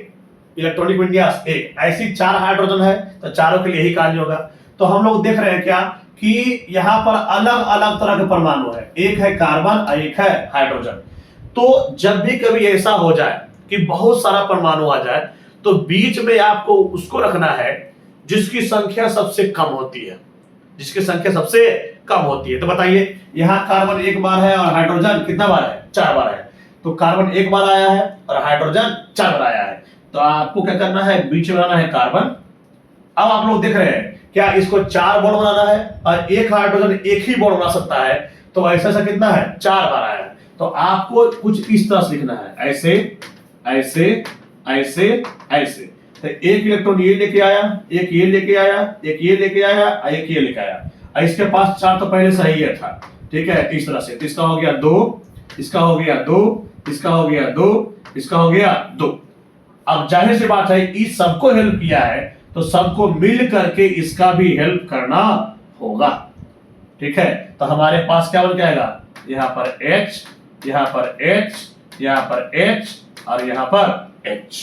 इलेक्ट्रॉनिक विन्यास 1, ऐसी 4 हाइड्रोजन है तो चारों के लिए ही कार्य होगा। तो हम लोग देख रहे हैं क्या कि यहाँ पर अलग अलग तरह के परमाणु है, एक है कार्बन और एक है हाइड्रोजन। तो जब भी कभी ऐसा हो जाए कि बहुत सारा परमाणु आ जाए तो बीच में आपको उसको रखना है जिसकी संख्या सबसे कम होती है, जिसकी संख्या सबसे कम होती है। तो बताइए यहाँ कार्बन 1 बार है और हाइड्रोजन कितना बार है 4 बार है, तो कार्बन 1 बार आया है और हाइड्रोजन 4 बार आया है, तो आपको क्या करना है बीच में बनाना है कार्बन। अब आप लोग देख रहे हैं क्या इसको 4 बॉन्ड बनाना है और एक हाइड्रोजन एक ही बॉन्ड बना सकता है, तो ऐसा कितना है 4 बार आया है, तो आपको कुछ इस तरह से लिखना है ऐसे ऐसे ऐसे ऐसे, तो एक इलेक्ट्रॉन ये लेके आया, एक ये लेके आया, एक ये लेके आया, एक ये लेके आया, इसके पास 4 तो पहले से ही था, ठीक है, इस तरह से। तो इसका हो गया 2, इसका हो गया 2, इसका हो गया 2, इसका हो गया 2। अब जाहिर सी बात है इस सबको हेल्प किया है तो सबको मिल करके इसका भी हेल्प करना होगा, ठीक है। तो हमारे पास क्या बन जाएगा यहाँ पर H, यहाँ पर H, यहाँ पर H और यहाँ पर H,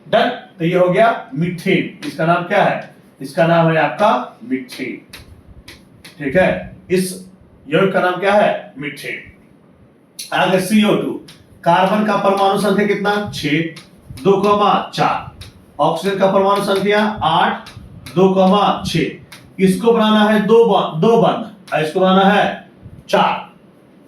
डन। तो ये हो गया मीथेन, इसका नाम क्या है, इसका नाम है आपका मीथेन, ठीक है, इस यौगिक का नाम क्या है मीथेन। आगे CO2 कार्बन का परमाणु संख्या कितना 6 2, 4, ऑक्सीजन का परमाणु संख्या 8 2, 6, इसको बनाना है 2 बंध, इसको बनाना है 4।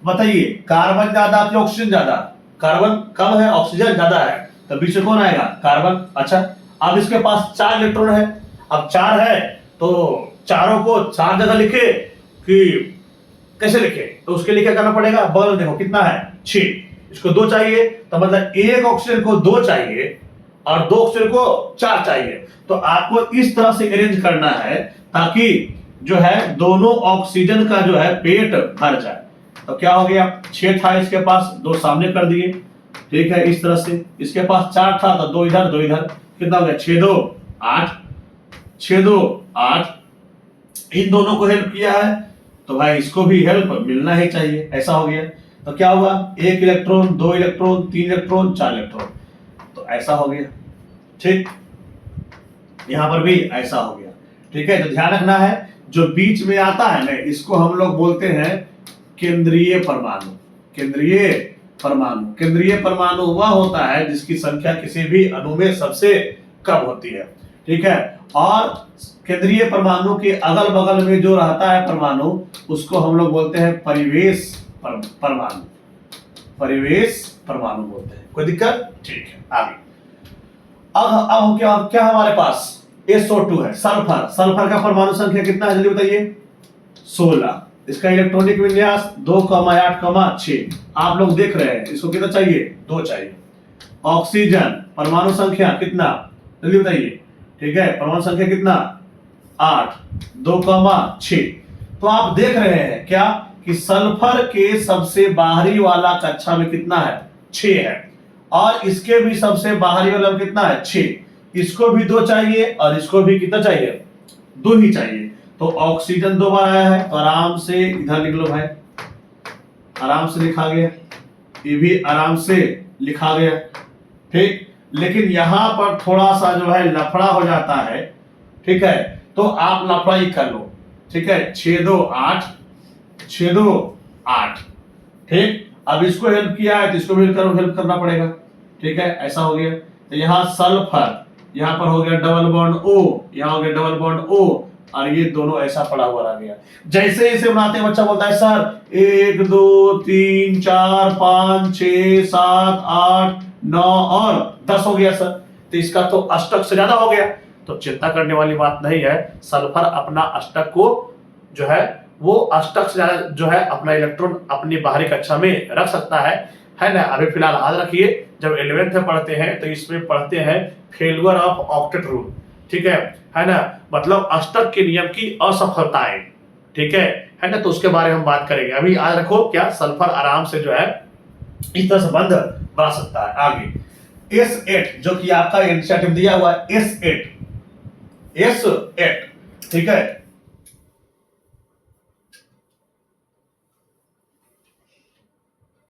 बताइए कार्बन ज्यादा कि ऑक्सीजन ज्यादा, कार्बन कम है ऑक्सीजन ज्यादा है, तो बीच में कौन आएगा कार्बन। अच्छा अब इसके पास 4 इलेक्ट्रॉन है, अब 4 है तो चारों को 4 जगह लिखे कि कैसे लिखे, तो उसके लिए क्या करना पड़ेगा बगल में देखो कितना है 6, इसको 2 चाहिए, तो मतलब एक ऑक्सीजन को 2 चाहिए और 2 ऑक्सीजन को 4 चाहिए, तो आपको इस तरह से अरेंज करना है ताकि जो है दोनों ऑक्सीजन का जो है पेट भर जाए। तो क्या हो गया 6 था इसके पास, 2 सामने कर दिए, ठीक है, इस तरह से। इसके पास 4 था तो 2 इधर 2 इधर, कितना हो गया 6 2 8, 6 2 8, इन दोनों को हेल्प किया है तो भाई इसको भी हेल्प मिलना ही चाहिए, ऐसा हो गया। तो क्या हुआ 1 इलेक्ट्रॉन 2 इलेक्ट्रॉन 3 इलेक्ट्रॉन 4 इलेक्ट्रॉन, तो ऐसा हो गया, ठीक, यहां पर भी ऐसा हो गया, ठीक है। तो ध्यान रखना है जो बीच में आता है ना इसको हम लोग बोलते हैं केंद्रीय परमाणु। केंद्रीय परमाणु, केंद्रीय परमाणु वह होता है जिसकी संख्या किसी भी अणु में सबसे कम होती है, ठीक है। और केंद्रीय परमाणु के अगल बगल में जो रहता है परमाणु उसको हम लोग बोलते हैं परिवेश परमाणु, परिवेश परमाणु बोलते हैं, कोई दिक्कत, ठीक है। आगे अब क्या हमारे पास SO2 है, सल्फर, सल्फर का परमाणु संख्या कितना है जल्दी बताइए 16, इसका इलेक्ट्रॉनिक विन्यास 2,8,6। आप लोग देख रहे हैं, इसको कितना चाहिए? 2 चाहिए। ऑक्सीजन परमाणु संख्या कितना, जल्दी बताइए। ठीक है, परमाणु संख्या कितना? 8, 2,6। तो आप देख रहे हैं क्या कि सल्फर के सबसे बाहरी वाला कक्षा में कितना है? 6 है। और इसके भी सबसे बाहरी वाला में कितना है? 6। इसको भी 2 चाहिए और इसको भी कितना चाहिए? 2 ही चाहिए। तो ऑक्सीजन 2 बार आया है, तो आराम से इधर लिख लो भाई, आराम से लिखा गया। ये भी आराम से लिखा गया। ठीक, लेकिन यहां पर थोड़ा सा जो है लफड़ा हो जाता है। ठीक है, तो आप लफड़ा ही कर लो। ठीक है, 6 2 8, 6 2 8। ठीक, अब इसको हेल्प किया है तो इसको भी हेल्प करना पड़ेगा। ठीक है, ऐसा हो गया। तो यहाँ सल्फर, यहाँ पर हो गया डबल बॉन्ड O, यहाँ हो गया डबल बॉन्ड O, और ये दोनों ऐसा पड़ा हुआ रह गया। जैसे इसे बनाते हैं बच्चा बोलता है सर 1 2 3 4 5 6 7 8 9 और 10 हो गया सर, तो इसका तो अष्टक से ज्यादा हो गया। तो चिंता करने वाली बात नहीं है, सल्फर अपना अष्टक को जो है वो अष्टक से ज्यादा जो है अपना इलेक्ट्रॉन अपनी बाहरी कक्षा में रख सकता है ना। अभी फिलहाल याद रखिए, जब 11th में पढ़ते हैं तो इसमें पढ़ते हैं फेलियर ऑफ ऑक्टेट रूल। ठीक है ना, मतलब अष्टक के नियम की असफलताएं। ठीक है ना, तो उसके बारे में हम बात करेंगे। अभी याद रखो क्या, सल्फर आराम से जो है इस तरह से बंध बना सकता है। आगे S8 जो कि आपका एनसीईआरटी में दिया हुआ है, S8। ठीक है,